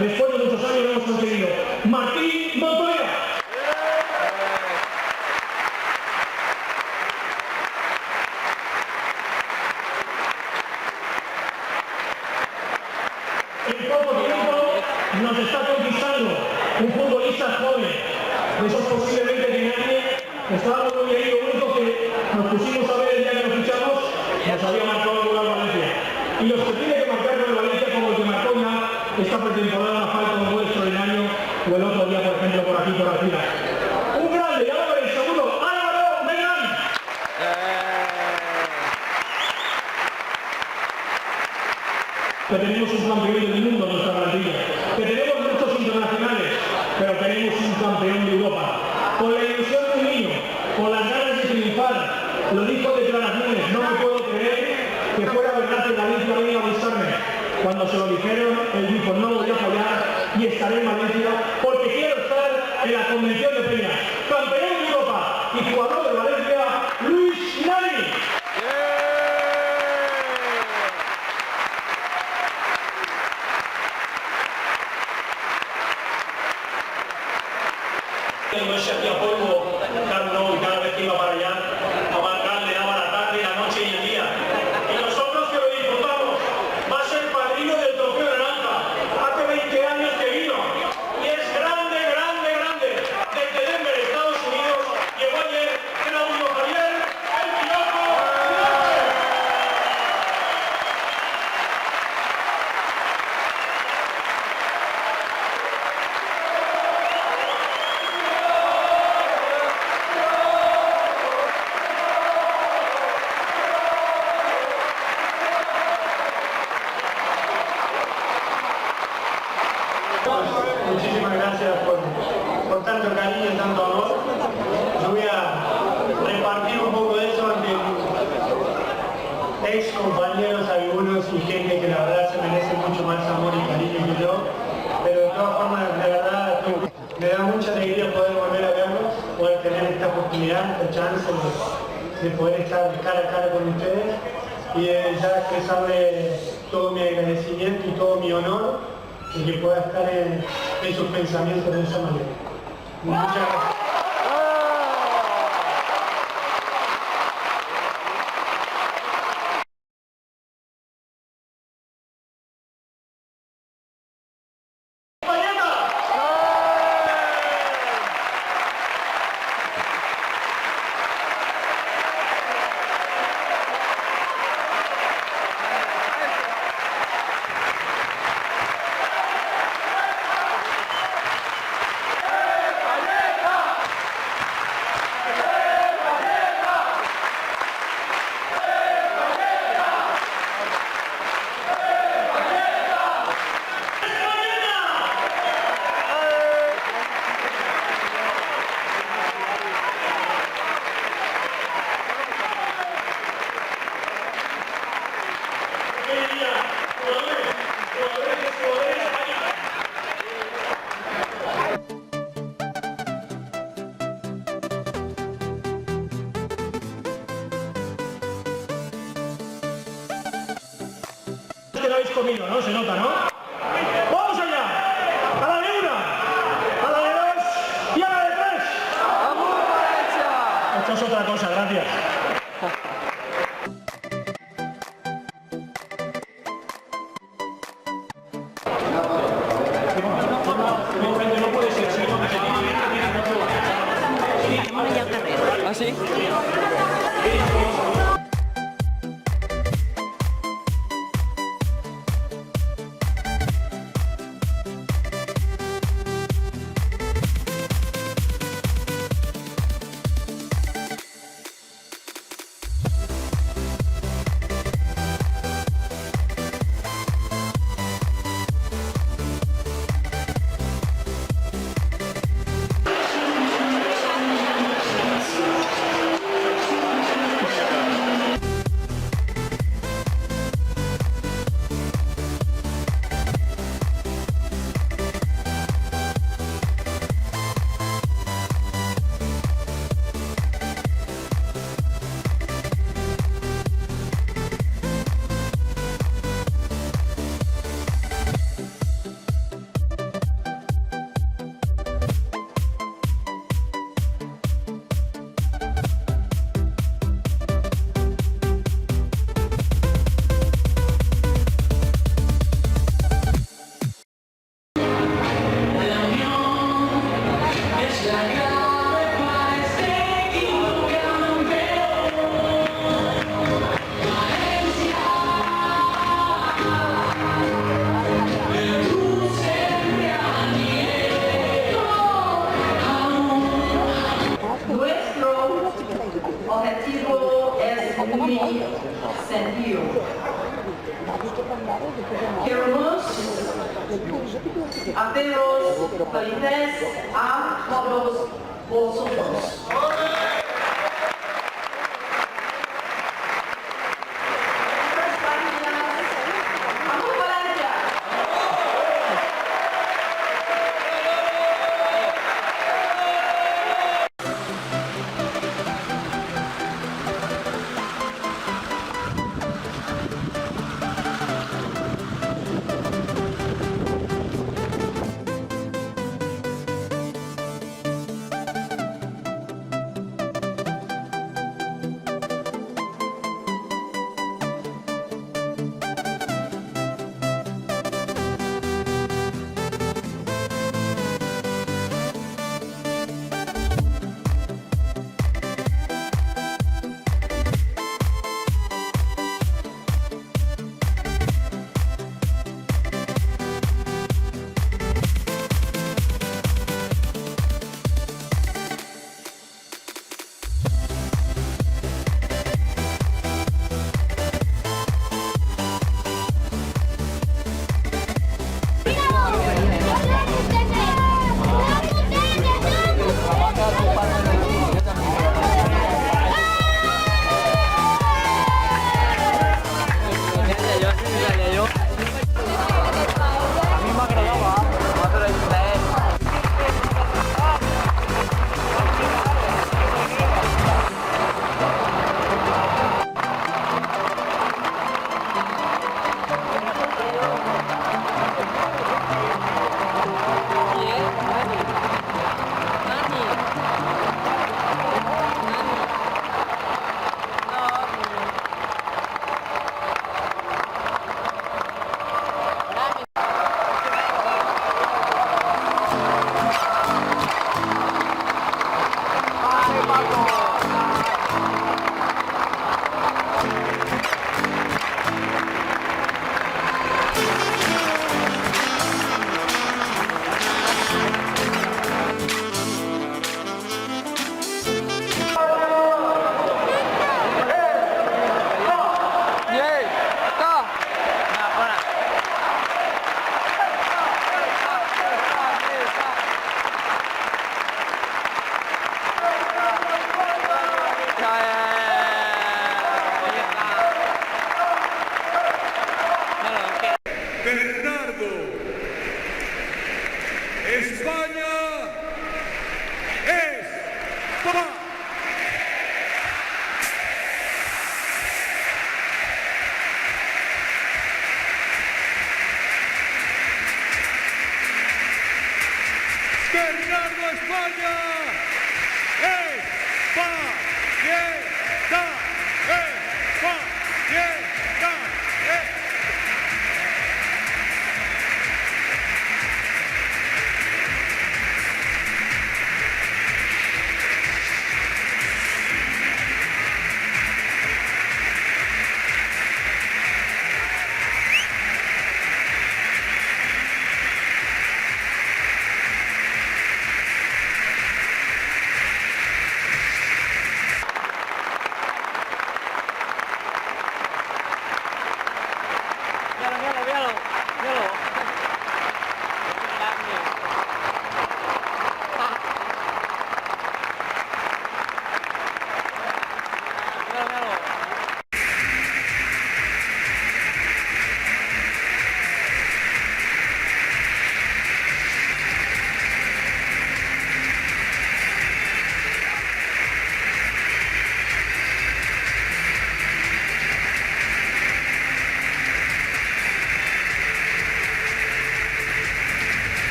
después de muchos años lo hemos conseguido. Martín Montoya. En poco tiempo nos está conquistando un futbolista joven, de esos posiblemente que nadie, estábamos muy ahí, lo único que nos pusimos a ver el día que nos fichamos, nos había marcado el gol al Valencia. Y los que tiene que marcar el Valencia, como el que marcó ya esta pretemporada, una falta, un gol extraordinario, o el otro día, por ejemplo, por aquí, por la fila. Un grande, ya lo veréis, seguro, ¡Álvaro Gran! Que tenemos un campeón del mundo en nuestra plantilla, que tenemos muchos internacionales, pero tenemos un campeón de Europa. Con la ilusión de un niño, con las ganas de triunfar, lo dijo en declaraciones, no me puedo creer que fuera verdad que Valencia venga a buscarme. Cuando se lo dijeron, él dijo, no voy a fallar y estaré en Valencia porque quiero estar en la Convención de Peñas. Campeón de Europa y jugador de Valencia, Luis Nani. No se hacía polvo, Carlos, y cada vez que iba para allá, a marcar le daba la tarde, la noche y el día. Y nosotros que lo disfrutamos, va a ser padrino del trofeo naranja. Hace 20 años que vino. Y es grande, grande, grande. Desde Denver, Estados Unidos, llegó ayer Claudio Javier, el piloto. Muchísimas gracias por tanto cariño y tanto amor. Yo voy a repartir un poco de eso ante ex compañeros algunos y gente que la verdad se merece mucho más amor y cariño que yo. Pero de todas formas, de verdad, me da mucha alegría poder volver a verlos, poder tener esta oportunidad, esta chance de poder estar cara a cara con ustedes y de ya expresarle todo mi agradecimiento y todo mi honor y que pueda estar en sus pensamientos de esa manera. Muchas gracias. Que lo habéis comido, ¿no? Se nota, ¿no? ¡Vamos allá! ¡A la de una! ¡A la de dos! ¡Y a la de tres! ¡Vamos, Valencia! Esto es otra cosa, gracias. No puede ser, si no, ¿Ah, sí? Hacemos felices a todos vosotros. España es paz. Bernardo, España es paz.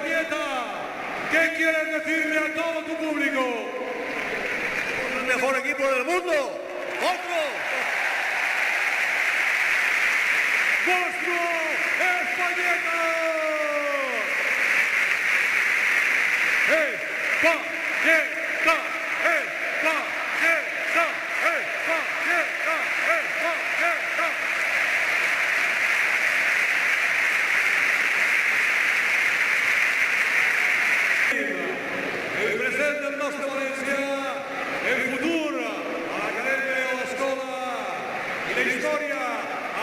Españeta, ¿qué quieres decirle a todo tu público? El mejor equipo del mundo. ¡Otro! ¡Vuestro Españeta! ¡Españeta! ¡Españeta! ¡Españeta! ¡Españeta! El presente del nostre Valencia, el futur a l'acadèmia i a l'escola i la història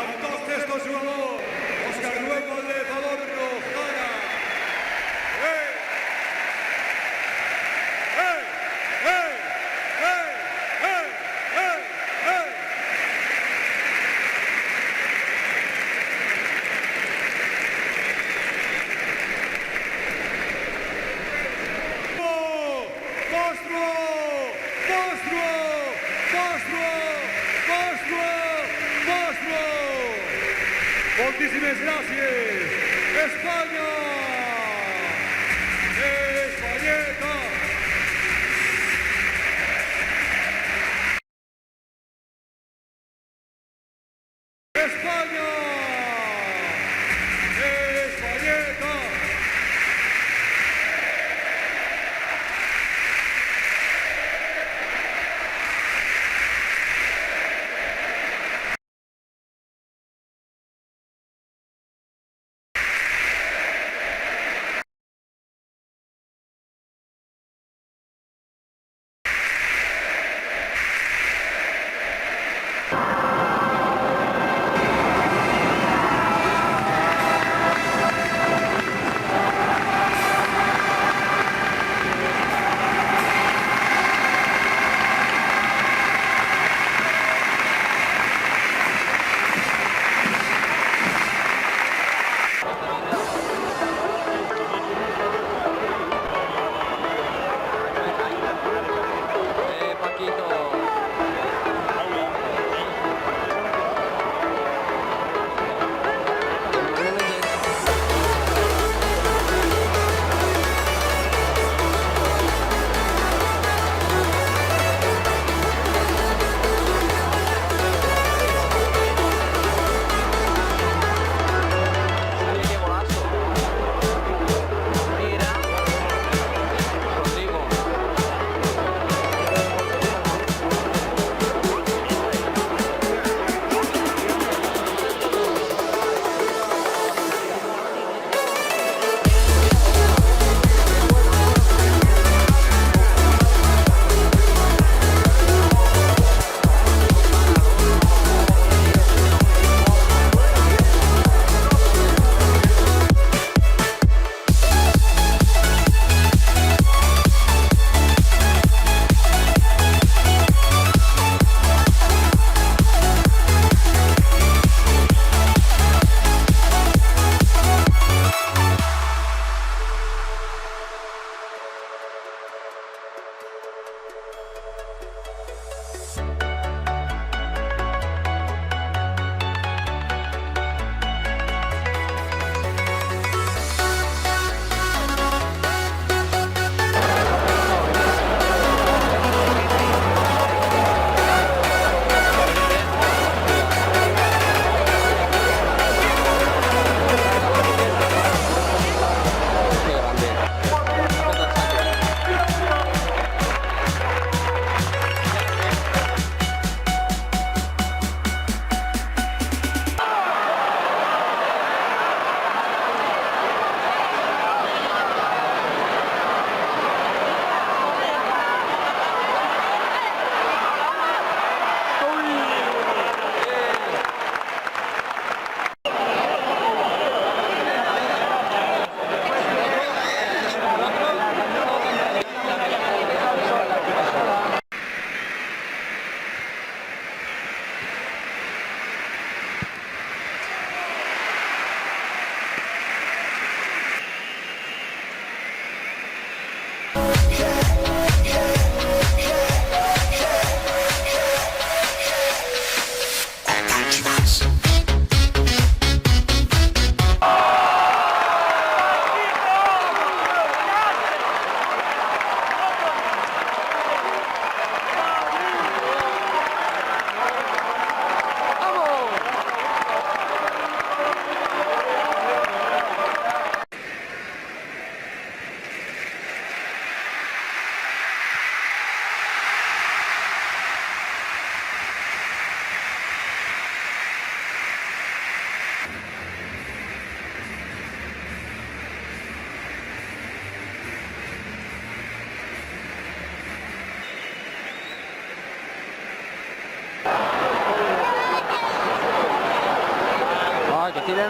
amb tots estos jugadors. Oscar Luego de Valorno, Jara. ¡Hey! ¡Hey! ¡Hey! ¡Hey! ¡Hey! ¡Hey! ¡Hey! Moltíssimes gràcies, Espanya! Españeta! Espanya! Españeta!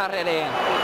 la rede.